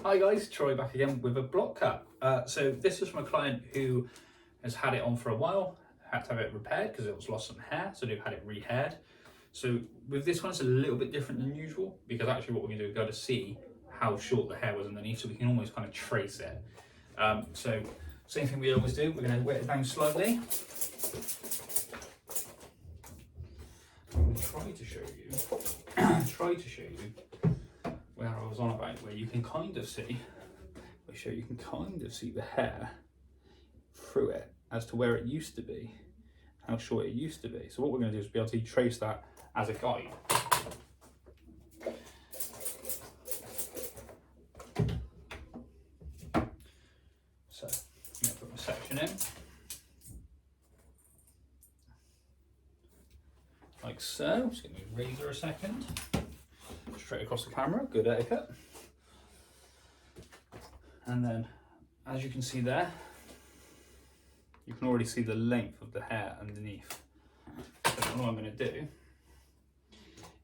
Hi guys, Troy back again with a block cut. So this is from a client who has had it on for a while, had to have it repaired because it was lost some hair, so they've had it re-haired. So with this one it's a little bit different than usual because actually what we're going to do is go to see how short the hair was underneath so we can almost kind of trace it. So same thing we always do, we're going to wet it down slightly. I'm going to try to show you where I was on about, where you can kind of see, the hair through it as to where it used to be, how short it used to be. So what we're going to do is be able to trace that as a guide. So I'm going to put my section in, like so. Just give me a razor a second. Straight across the camera, good etiquette. And then, as you can see there, you can already see the length of the hair underneath. So what I'm going to do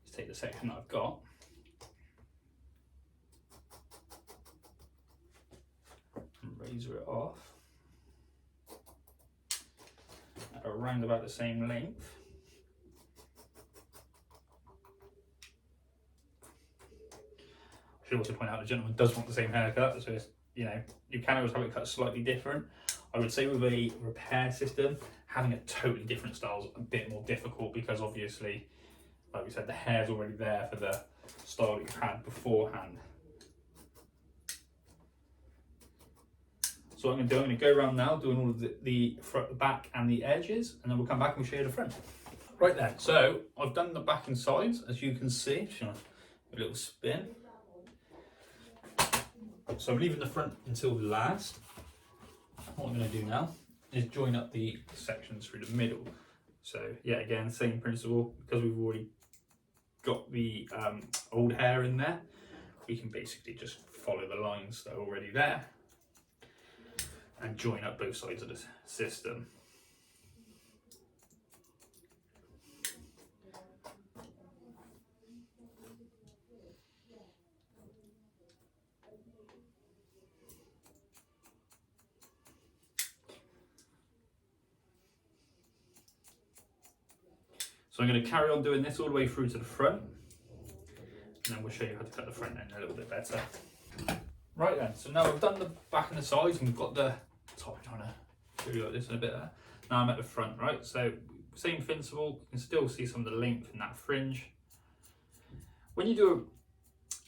is take the section that I've got and razor it off at around about the same length. I should also point out the gentleman does want the same haircut, so it's, you know, you can always have it cut slightly different. I would say with a repair system, having a totally different style is a bit more difficult because obviously, like we said, the hair's already there for the style that you had beforehand. So what I'm going to go around now doing all of the front, the back and the edges, and then we'll come back and we'll show you the front. Right then, so I've done the back and sides, as you can see. Just gonna do a little spin. So I'm leaving the front until last. What I'm going to do now is join up the sections through the middle. So yeah, again, same principle, because we've already got the old hair in there, we can basically just follow the lines that are already there and join up both sides of the system. So I'm going to carry on doing this all the way through to the front, and then we'll show you how to cut the front end a little bit better. Right then, so now we've done the back and the sides, and we've got the top. I'm trying to show you like this in a bit there. Now I'm at the front, right? So same principle, you can still see some of the length in that fringe. When you do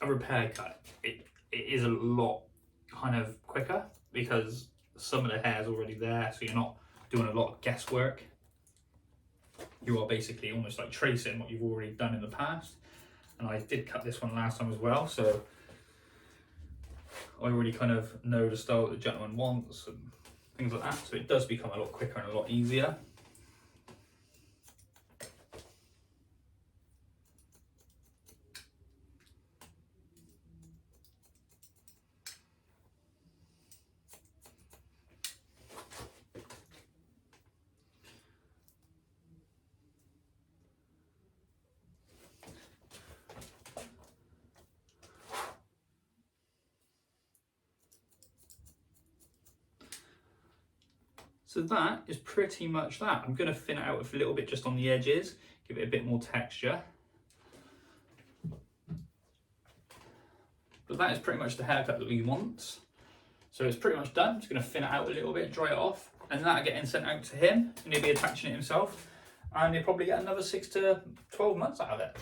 a repair cut, it is a lot kind of quicker because some of the hair is already there, so you're not doing a lot of guesswork. You are basically almost like tracing what you've already done in the past. And I did cut this one last time as well, so I already kind of know the style that the gentleman wants and things like that, so it does become a lot quicker and a lot easier. So that is pretty much that. I'm going to thin it out with a little bit just on the edges, give it a bit more texture. But that is pretty much the haircut that we want. So it's pretty much done. I'm just going to thin it out a little bit, dry it off, and that'll get sent out to him, and he'll be attaching it himself, and he'll probably get another 6 to 12 months out of it.